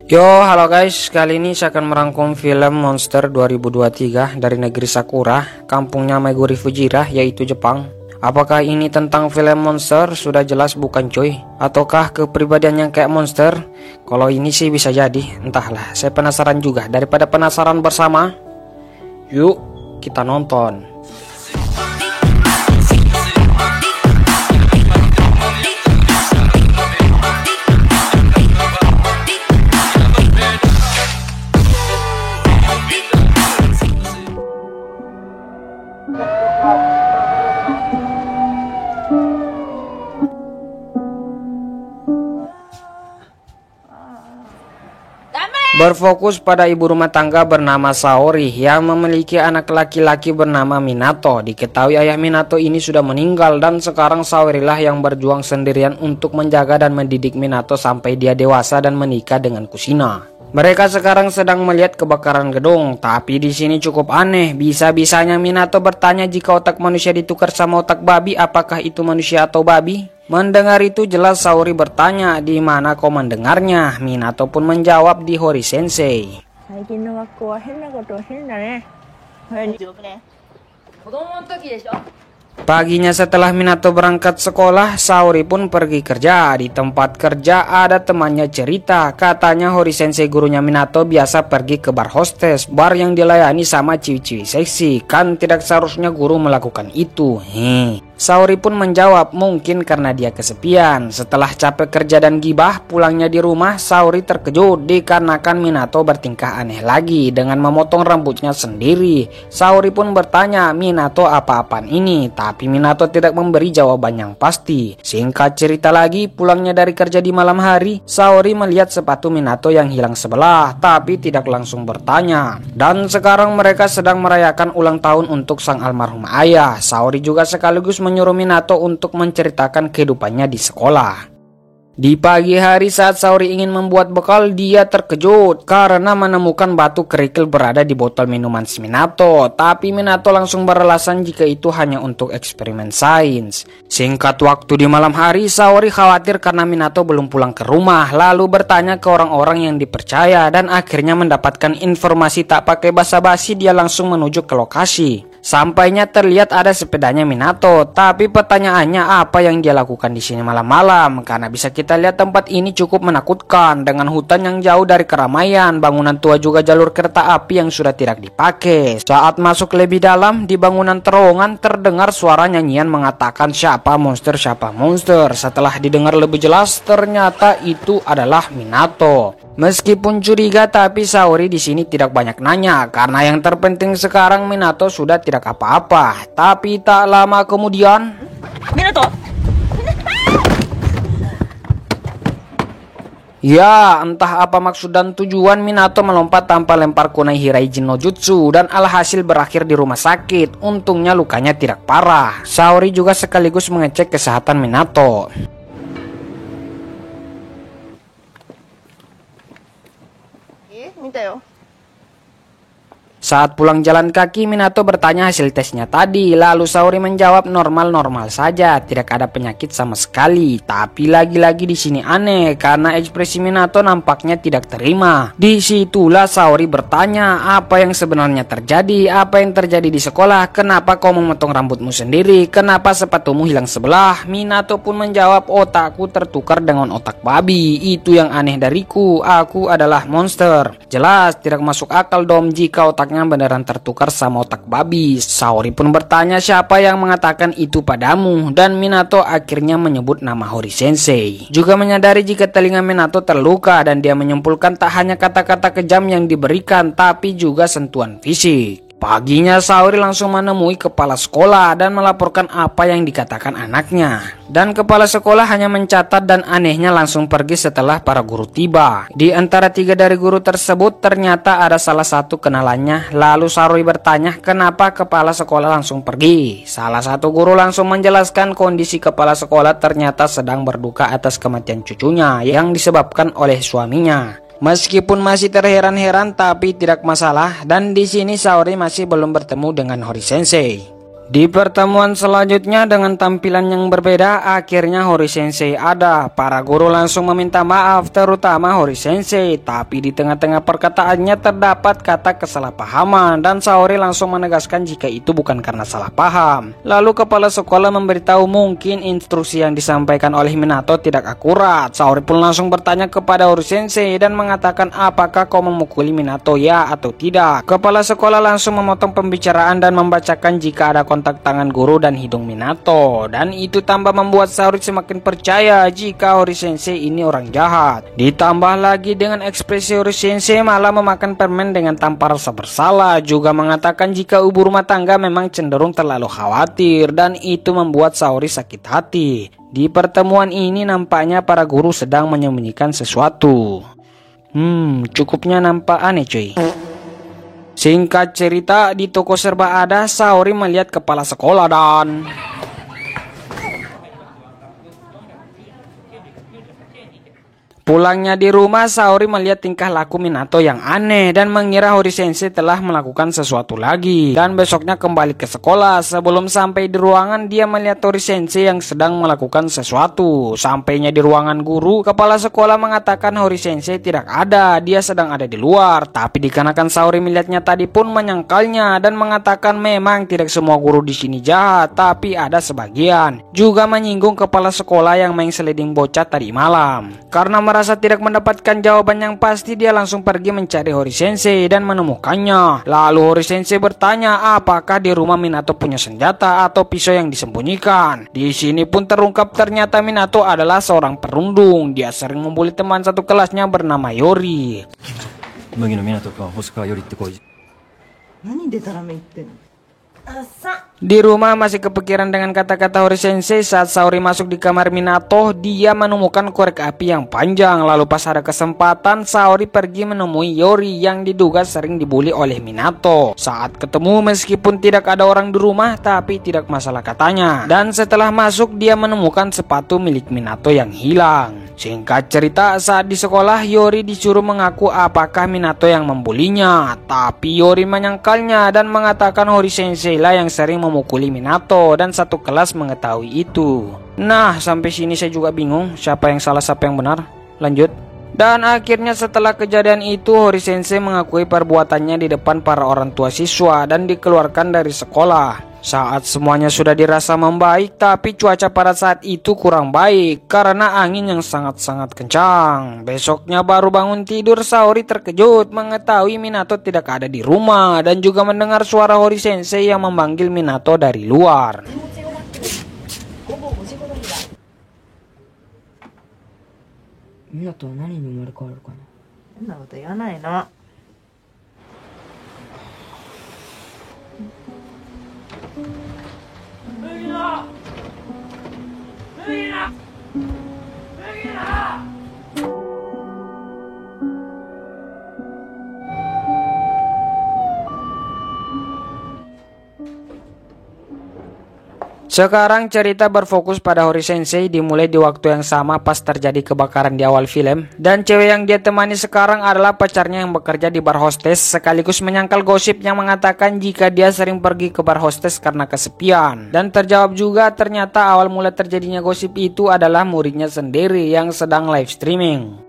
Yo, halo guys, kali ini saya akan merangkum film Monster 2023 dari negeri Sakura, kampungnya Meguri Fujira, yaitu Jepang. Apakah ini tentang film monster? Sudah jelas bukan cuy. Ataukah kepribadian yang kayak monster? Kalau ini sih bisa jadi, entahlah. Saya penasaran juga. Daripada penasaran bersama, yuk kita nonton. Berfokus pada ibu rumah tangga bernama Saori yang memiliki anak laki-laki bernama Minato. Diketahui ayah Minato ini sudah meninggal dan sekarang Saori lah yang berjuang sendirian untuk menjaga dan mendidik Minato sampai dia dewasa dan menikah dengan Kushina. Mereka sekarang sedang melihat kebakaran gedung, tapi di sini cukup aneh. Bisa-bisanya Minato bertanya jika otak manusia ditukar sama otak babi, apakah itu manusia atau babi? Mendengar itu jelas Saori bertanya, di mana kau mendengarnya? Minato pun menjawab, di Hori Sensei. Paginya setelah Minato berangkat sekolah, Saori pun pergi kerja. Di tempat kerja ada temannya cerita, katanya Hori Sensei gurunya Minato biasa pergi ke bar hostess, bar yang dilayani sama ciwi-ciwi seksi. Kan tidak seharusnya guru melakukan itu. Saori pun menjawab, mungkin karena dia kesepian. Setelah capek kerja dan gibah, pulangnya di rumah, Saori terkejut dikarenakan Minato bertingkah aneh lagi dengan memotong rambutnya sendiri. Saori pun bertanya, Minato apa-apaan ini? Tapi Minato tidak memberi jawaban yang pasti. Singkat cerita lagi, pulangnya dari kerja di malam hari, Saori melihat sepatu Minato yang hilang sebelah, tapi tidak langsung bertanya. Dan sekarang mereka sedang merayakan ulang tahun untuk sang almarhum ayah. Saori juga sekaligus menyuruh Minato untuk menceritakan kehidupannya di sekolah. Di pagi hari saat Saori ingin membuat bekal, dia terkejut karena menemukan batu kerikil berada di botol minuman si Minato. Tapi Minato langsung beralasan jika itu hanya untuk eksperimen sains. Singkat waktu di malam hari, Saori khawatir karena Minato belum pulang ke rumah, lalu bertanya ke orang-orang yang dipercaya dan akhirnya mendapatkan informasi tak pakai basa-basi. Dia langsung menuju ke lokasi. Sampainya terlihat ada sepedanya Minato, tapi pertanyaannya apa yang dia lakukan di sini malam-malam? Karena bisa kita lihat tempat ini cukup menakutkan dengan hutan yang jauh dari keramaian, bangunan tua juga jalur kereta api yang sudah tidak dipakai. Saat masuk lebih dalam, di bangunan terowongan terdengar suara nyanyian mengatakan siapa monster, siapa monster. Setelah didengar lebih jelas, ternyata itu adalah Minato. Meskipun curiga, tapi Saori di sini tidak banyak nanya karena yang terpenting sekarang Minato sudah tidak apa-apa. Tapi tak lama kemudian, Minato. Ya, entah apa maksud dan tujuan Minato melompat tanpa lempar kunai Hiraijin no Jutsu dan alhasil berakhir di rumah sakit. Untungnya lukanya tidak parah. Saori juga sekaligus mengecek kesehatan Minato. Saat pulang jalan kaki, Minato bertanya hasil tesnya tadi. Lalu Saori menjawab normal-normal saja, tidak ada penyakit sama sekali. Tapi lagi-lagi di sini aneh karena ekspresi Minato nampaknya tidak terima. Disitulah Saori bertanya, apa yang sebenarnya terjadi? Apa yang terjadi di sekolah? Kenapa kau memotong rambutmu sendiri? Kenapa sepatumu hilang sebelah? Minato pun menjawab, otakku tertukar dengan otak babi. Itu yang aneh dariku. Aku adalah monster. Jelas tidak masuk akal dong jika otaknya beneran tertukar sama otak babi. Saori pun bertanya siapa yang mengatakan itu padamu, dan Minato akhirnya menyebut nama Hori Sensei. Juga menyadari jika telinga Minato terluka dan dia menyimpulkan tak hanya kata-kata kejam yang diberikan tapi juga sentuhan fisik. Paginya Saori langsung menemui kepala sekolah dan melaporkan apa yang dikatakan anaknya. Dan kepala sekolah hanya mencatat dan anehnya langsung pergi setelah para guru tiba. Di antara 3 dari guru tersebut ternyata ada salah satu kenalannya. Lalu Saori bertanya kenapa kepala sekolah langsung pergi. Salah satu guru langsung menjelaskan kondisi kepala sekolah ternyata sedang berduka atas kematian cucunya yang disebabkan oleh suaminya. Meskipun masih terheran-heran tapi tidak masalah, dan di sini Saori masih belum bertemu dengan Hori Sensei. Di pertemuan selanjutnya dengan tampilan yang berbeda, akhirnya Hori Sensei ada. Para guru langsung meminta maaf, terutama Hori Sensei. Tapi di tengah-tengah perkataannya terdapat kata kesalahpahaman dan Saori langsung menegaskan jika itu bukan karena salah paham. Lalu kepala sekolah memberitahu mungkin instruksi yang disampaikan oleh Minato tidak akurat. Saori pun langsung bertanya kepada Hori Sensei dan mengatakan apakah kau memukuli Minato ya atau tidak. Kepala sekolah langsung memotong pembicaraan dan membacakan jika ada kontak tangan guru dan hidung Minato, dan itu tambah membuat Saori semakin percaya jika Hori Sensei ini orang jahat. Ditambah lagi dengan ekspresi Hori Sensei malah memakan permen dengan tanpa rasa bersalah, juga mengatakan jika ibu rumah tangga memang cenderung terlalu khawatir, dan itu membuat Saori sakit hati. Di pertemuan ini nampaknya para guru sedang menyembunyikan sesuatu. Cukupnya nampak aneh cuy. Singkat cerita, di toko serba ada, Saori melihat kepala sekolah dan pulangnya di rumah, Saori melihat tingkah laku Minato yang aneh dan mengira Hori Sensei telah melakukan sesuatu lagi. Dan besoknya kembali ke sekolah. Sebelum sampai di ruangan, dia melihat Hori Sensei yang sedang melakukan sesuatu. Sampainya di ruangan guru, kepala sekolah mengatakan Hori Sensei tidak ada, dia sedang ada di luar. Tapi dikarenakan Saori melihatnya tadi pun menyangkalnya dan mengatakan memang tidak semua guru di sini jahat, tapi ada sebagian. Juga menyinggung kepala sekolah yang main sliding bocah tadi malam. Karena merasa tidak mendapatkan jawaban yang pasti, dia langsung pergi mencari Hori Sensei dan menemukannya. Lalu Hori Sensei bertanya apakah di rumah Minato punya senjata atau pisau yang disembunyikan. Di sini pun terungkap ternyata Minato adalah seorang perundung. Dia sering membuli teman satu kelasnya bernama Yori. Di rumah masih kepikiran dengan kata-kata Hori Sensei. Saat Saori masuk di kamar Minato, dia menemukan korek api yang panjang. Lalu pas ada kesempatan, Saori pergi menemui Yori yang diduga sering dibully oleh Minato. Saat ketemu, meskipun tidak ada orang di rumah, tapi tidak masalah katanya. Dan setelah masuk, dia menemukan sepatu milik Minato yang hilang. Singkat cerita, saat di sekolah, Yori disuruh mengaku apakah Minato yang membulinya. Tapi Yori menyangkalnya dan mengatakan Hori Sensei lah yang sering memukuli Minato dan satu kelas mengetahui itu. Nah, sampai sini saya juga bingung siapa yang salah siapa yang benar. Lanjut. Dan akhirnya setelah kejadian itu, Hori Sensei mengakui perbuatannya di depan para orang tua siswa dan dikeluarkan dari sekolah. Saat semuanya sudah dirasa membaik, tapi cuaca pada saat itu kurang baik karena angin yang sangat-sangat kencang. Besoknya baru bangun tidur, Saori terkejut mengetahui Minato tidak ada di rumah dan juga mendengar suara Hori Sensei yang memanggil Minato dari luar. Minato, apa yang akan terjadi? Sekarang cerita berfokus pada Hori Sensei, dimulai di waktu yang sama pas terjadi kebakaran di awal film. Dan cewek yang dia temani sekarang adalah pacarnya yang bekerja di bar hostess, sekaligus menyangkal gosip yang mengatakan jika dia sering pergi ke bar hostess karena kesepian. Dan terjawab juga ternyata awal mula terjadinya gosip itu adalah muridnya sendiri yang sedang live streaming.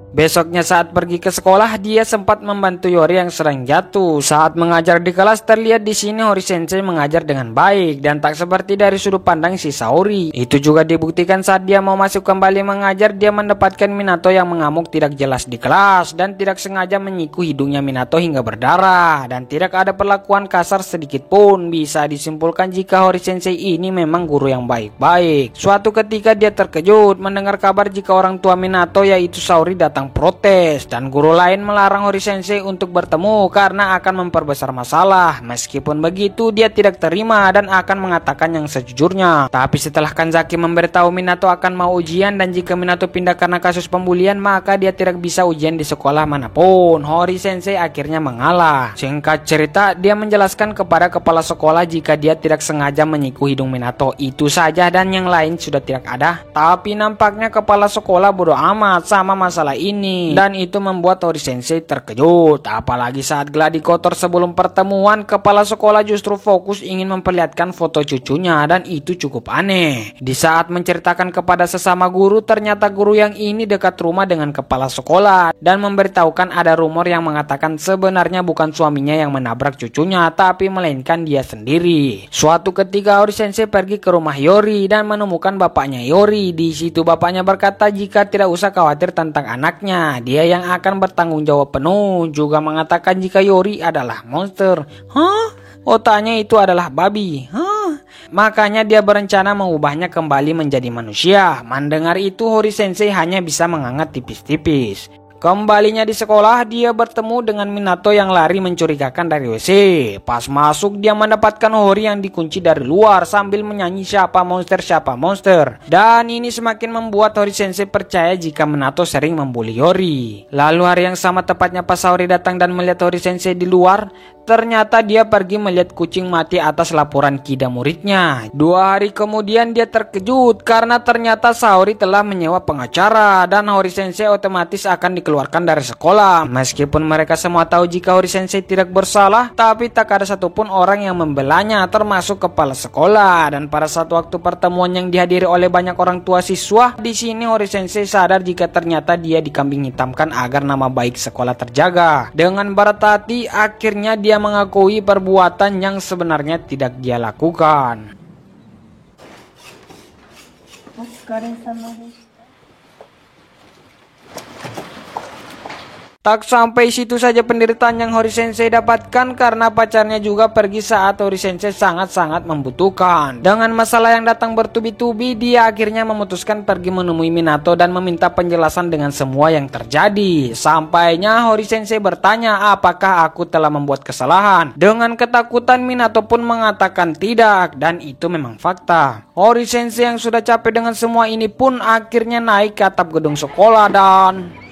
Besoknya saat pergi ke sekolah, dia sempat membantu Yori yang sedang jatuh. Saat mengajar di kelas, terlihat di sini Hori Sensei mengajar dengan baik dan tak seperti dari sudut pandang si Saori. Itu juga dibuktikan saat dia mau masuk kembali mengajar, dia mendapatkan Minato yang mengamuk tidak jelas di kelas dan tidak sengaja menyiku hidungnya Minato hingga berdarah. Dan tidak ada perlakuan kasar sedikit pun. Bisa disimpulkan jika Hori Sensei ini memang guru yang baik-baik. Suatu ketika dia terkejut mendengar kabar jika orang tua Minato yaitu Saori datang protes dan guru lain melarang Hori Sensei untuk bertemu karena akan memperbesar masalah. Meskipun begitu, dia tidak terima dan akan mengatakan yang sejujurnya. Tapi setelah Kanzaki memberitahu Minato akan mau ujian dan jika Minato pindah karena kasus pembulian, maka dia tidak bisa ujian di sekolah manapun, Hori Sensei akhirnya mengalah. Singkat cerita, dia menjelaskan kepada kepala sekolah jika dia tidak sengaja menyiku hidung Minato, itu saja dan yang lain sudah tidak ada. Tapi nampaknya kepala sekolah bodoh amat sama masalah ini. ini, dan itu membuat Hori Sensei terkejut. Apalagi saat gladi kotor sebelum pertemuan, kepala sekolah justru fokus ingin memperlihatkan foto cucunya, dan itu cukup aneh. Di saat menceritakan kepada sesama guru, ternyata guru yang ini dekat rumah dengan kepala sekolah dan memberitahukan ada rumor yang mengatakan sebenarnya bukan suaminya yang menabrak cucunya, tapi melainkan dia sendiri. Suatu ketika Hori Sensei pergi ke rumah Yori dan menemukan bapaknya Yori. Di situ bapaknya berkata jika tidak usah khawatir tentang anaknya, dia yang akan bertanggung jawab penuh. Juga mengatakan jika Yori adalah monster. Hah? Otaknya itu adalah babi. Hah? Makanya dia berencana mengubahnya kembali menjadi manusia. Mendengar itu Hori Sensei hanya bisa mengangat tipis-tipis. Kembalinya di sekolah, dia bertemu dengan Minato yang lari mencurigakan dari WC. Pas masuk, dia mendapatkan Hori yang dikunci dari luar sambil menyanyi siapa monster siapa monster. Dan ini semakin membuat Hori Sensei percaya jika Minato sering membuli Hori. Lalu hari yang sama tepatnya pas Hori datang dan melihat Hori Sensei di luar, ternyata dia pergi melihat kucing mati atas laporan Kida muridnya. 2 hari kemudian dia terkejut karena ternyata Saori telah menyewa pengacara dan Hori Sensei otomatis akan dikeluarkan dari sekolah. Meskipun mereka semua tahu jika Hori Sensei tidak bersalah, tapi tak ada satupun orang yang membelanya termasuk kepala sekolah. Dan pada saat waktu pertemuan yang dihadiri oleh banyak orang tua siswa, di sini Hori Sensei sadar jika ternyata dia dikambing hitamkan agar nama baik sekolah terjaga. Dengan berat hati, akhirnya dia mengakui perbuatan yang sebenarnya tidak dia lakukan. Tak sampai situ saja penderitaan yang Hori Sensei dapatkan karena pacarnya juga pergi saat Hori Sensei sangat-sangat membutuhkan. Dengan masalah yang datang bertubi-tubi, dia akhirnya memutuskan pergi menemui Minato dan meminta penjelasan dengan semua yang terjadi. Sampainya Hori Sensei bertanya apakah aku telah membuat kesalahan. Dengan ketakutan Minato pun mengatakan tidak, dan itu memang fakta. Hori Sensei yang sudah capek dengan semua ini pun akhirnya naik ke atap gedung sekolah dan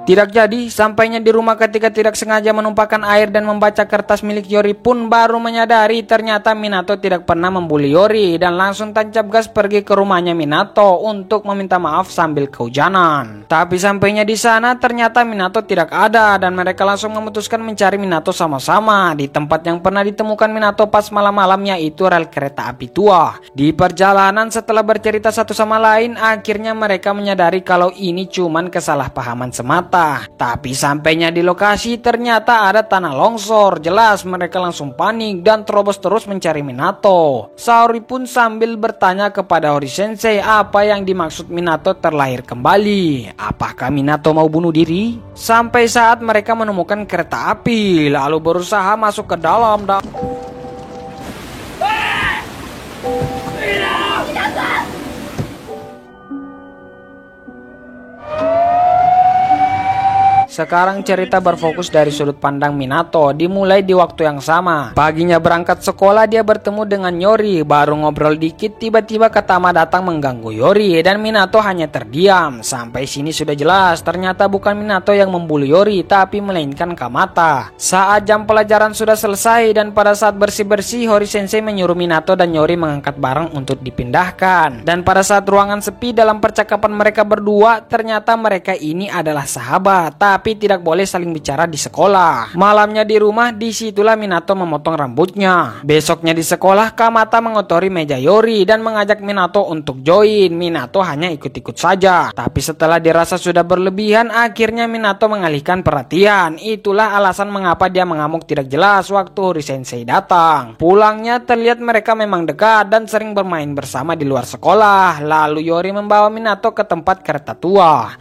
tidak jadi. Sampainya di rumah ketika tidak sengaja menumpahkan air dan membaca kertas milik Yori pun baru menyadari ternyata Minato tidak pernah membuli Yori dan langsung tancap gas pergi ke rumahnya Minato untuk meminta maaf sambil kehujanan. Tapi sampainya di sana ternyata Minato tidak ada dan mereka langsung memutuskan mencari Minato sama-sama di tempat yang pernah ditemukan Minato pas malam-malam, yaitu rel kereta api tua. Di perjalanan setelah bercerita satu sama lain, akhirnya mereka menyadari kalau ini cuman kesalahpahaman semata. Tapi sampainya di lokasi ternyata ada tanah longsor. Jelas mereka langsung panik dan terobos terus mencari Minato. Saori pun sambil bertanya kepada Hori Sensei apa yang dimaksud Minato terlahir kembali. Apakah Minato mau bunuh diri? Sampai saat mereka menemukan kereta api lalu berusaha masuk ke dalam dan sekarang cerita berfokus dari sudut pandang Minato. Dimulai di waktu yang sama. Paginya berangkat sekolah, dia bertemu dengan Yori. Baru ngobrol dikit, tiba-tiba Katama datang mengganggu Yori dan Minato hanya terdiam. Sampai sini sudah jelas, ternyata bukan Minato yang membuli Yori, tapi melainkan Kamata. Saat jam pelajaran sudah selesai dan pada saat bersih-bersih, Hori Sensei menyuruh Minato dan Yori mengangkat barang untuk dipindahkan. Dan pada saat ruangan sepi dalam percakapan mereka berdua, ternyata mereka ini adalah sahabat, tapi tidak boleh saling bicara di sekolah. Malamnya di rumah, disitulah Minato memotong rambutnya. Besoknya di sekolah, Kamata mengotori meja Yori dan mengajak Minato untuk join. Minato hanya ikut-ikut saja. Tapi setelah dirasa sudah berlebihan, akhirnya Minato mengalihkan perhatian. Itulah alasan mengapa dia mengamuk tidak jelas waktu Hori Sensei datang. Pulangnya terlihat mereka memang dekat dan sering bermain bersama di luar sekolah. Lalu Yori membawa Minato ke tempat kereta tua.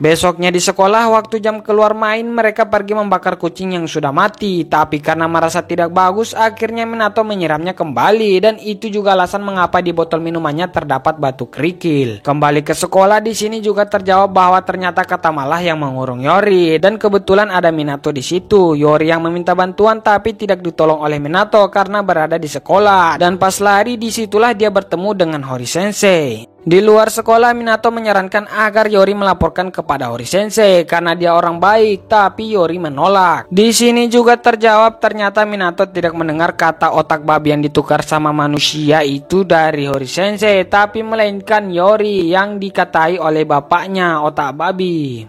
Besoknya di sekolah, waktu jam keluar main, mereka pergi membakar kucing yang sudah mati. Tapi karena merasa tidak bagus, akhirnya Minato menyiramnya kembali. Dan itu juga alasan mengapa di botol minumannya terdapat batu kerikil. Kembali ke sekolah, di sini juga terjawab bahwa ternyata Katamalah yang mengurung Yori. Dan kebetulan ada Minato di situ. Yori yang meminta bantuan tapi tidak ditolong oleh Minato karena berada di sekolah. Dan pas lari, disitulah dia bertemu dengan Hori Sensei. Di luar sekolah, Minato menyarankan agar Yori melaporkan kepada Hori Sensei karena dia orang baik, tapi Yori menolak. Di sini juga terjawab ternyata Minato tidak mendengar kata otak babi yang ditukar sama manusia itu dari Hori Sensei, tapi melainkan Yori yang dikatai oleh bapaknya otak babi.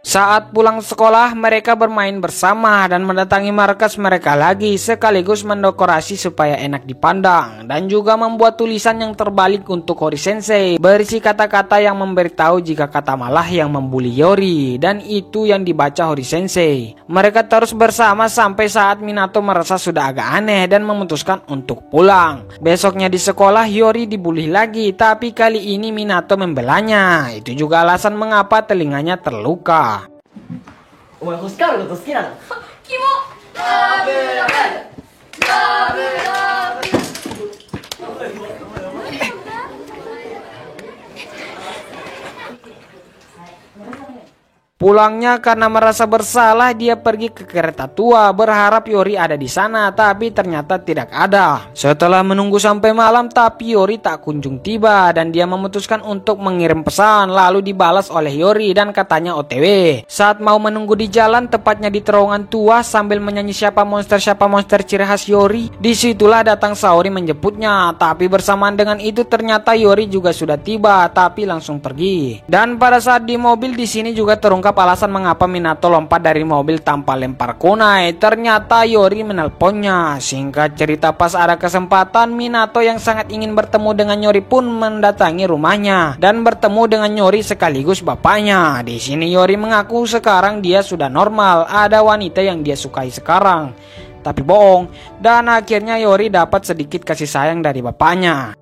Saat pulang sekolah, mereka bermain bersama dan mendatangi markas mereka lagi, sekaligus mendekorasi supaya enak dipandang, dan juga membuat tulisan yang terbalik untuk Hori Sensei berisi kata-kata yang memberitahu jika kata malah yang membuli Yori, dan itu yang dibaca Hori Sensei. Mereka terus bersama sampai saat Minato merasa sudah agak aneh dan memutuskan untuk pulang. Besoknya di sekolah, Yori dibully lagi, tapi kali ini Minato membelanya. Itu juga alasan mengapa telinganya terluka. お前星川のこと好きなの？キモラブラブラブラブ Pulangnya karena merasa bersalah, dia pergi ke kereta tua berharap Yori ada di sana, tapi ternyata tidak ada. Setelah menunggu sampai malam tapi Yori tak kunjung tiba, dan dia memutuskan untuk mengirim pesan, lalu dibalas oleh Yori dan katanya OTW. Saat mau menunggu di jalan, tepatnya di terowongan tua sambil menyanyi siapa monster ciri khas Yori, disitulah datang Saori menjemputnya. Tapi bersamaan dengan itu ternyata Yori juga sudah tiba, tapi langsung pergi. Dan pada saat di mobil di sini juga terungkap alasan mengapa Minato lompat dari mobil tanpa lempar kunai. Ternyata Yori menelponnya. Singkat cerita, pas ada kesempatan, Minato yang sangat ingin bertemu dengan Yori pun mendatangi rumahnya dan bertemu dengan Yori sekaligus bapaknya. Di sini Yori mengaku sekarang dia sudah normal, ada wanita yang dia sukai sekarang. Tapi bohong, dan akhirnya Yori dapat sedikit kasih sayang dari bapaknya.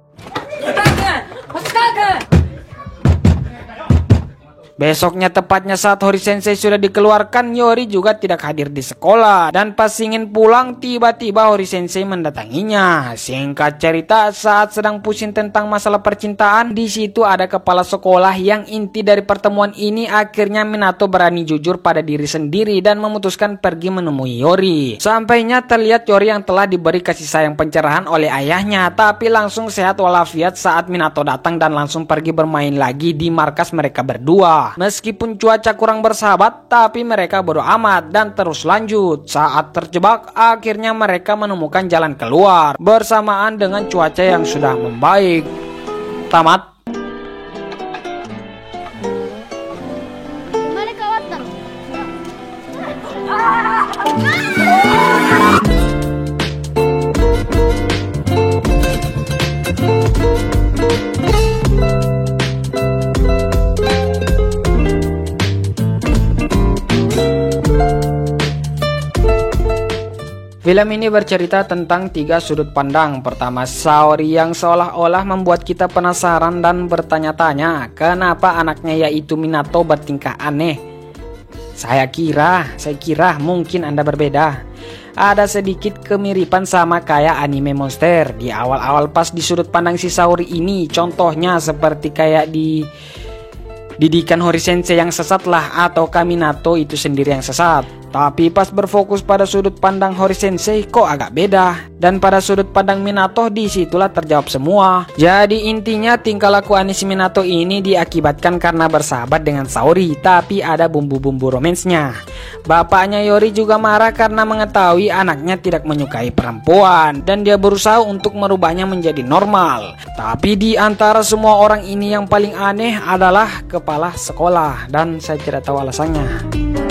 Besoknya tepatnya saat Hori Sensei sudah dikeluarkan, Yori juga tidak hadir di sekolah. Dan pas ingin pulang, tiba-tiba Hori Sensei mendatanginya. Singkat cerita, saat sedang pusing tentang masalah percintaan, di situ ada kepala sekolah yang inti dari pertemuan ini. Akhirnya Minato berani jujur pada diri sendiri dan memutuskan pergi menemui Yori. Sampainya terlihat Yori yang telah diberi kasih sayang pencerahan oleh ayahnya, tapi langsung sehat walafiat saat Minato datang dan langsung pergi bermain lagi di markas mereka berdua. Meskipun cuaca kurang bersahabat, tapi mereka bodo amat dan terus lanjut. Saat terjebak, akhirnya mereka menemukan jalan keluar bersamaan dengan cuaca yang sudah membaik. Tamat. Film ini bercerita tentang 3 sudut pandang. Pertama, Saori yang seolah-olah membuat kita penasaran dan bertanya-tanya kenapa anaknya yaitu Minato bertingkah aneh. Saya kira mungkin Anda berbeda. Ada sedikit kemiripan sama kayak anime monster di awal-awal pas di sudut pandang si Saori ini. Contohnya seperti kayak di didikan Hori Sensei yang sesat lah, atau Minato itu sendiri yang sesat. Tapi pas berfokus pada sudut pandang Hori Sensei kok agak beda, dan pada sudut pandang Minato disitulah terjawab semua. Jadi intinya tingkah laku aneh si Minato ini diakibatkan karena bersahabat dengan Saori, tapi ada bumbu-bumbu romansnya. Bapaknya Yori juga marah karena mengetahui anaknya tidak menyukai perempuan, dan dia berusaha untuk merubahnya menjadi normal. Tapi di antara semua orang ini yang paling aneh adalah kepala sekolah, dan saya tidak tahu alasannya.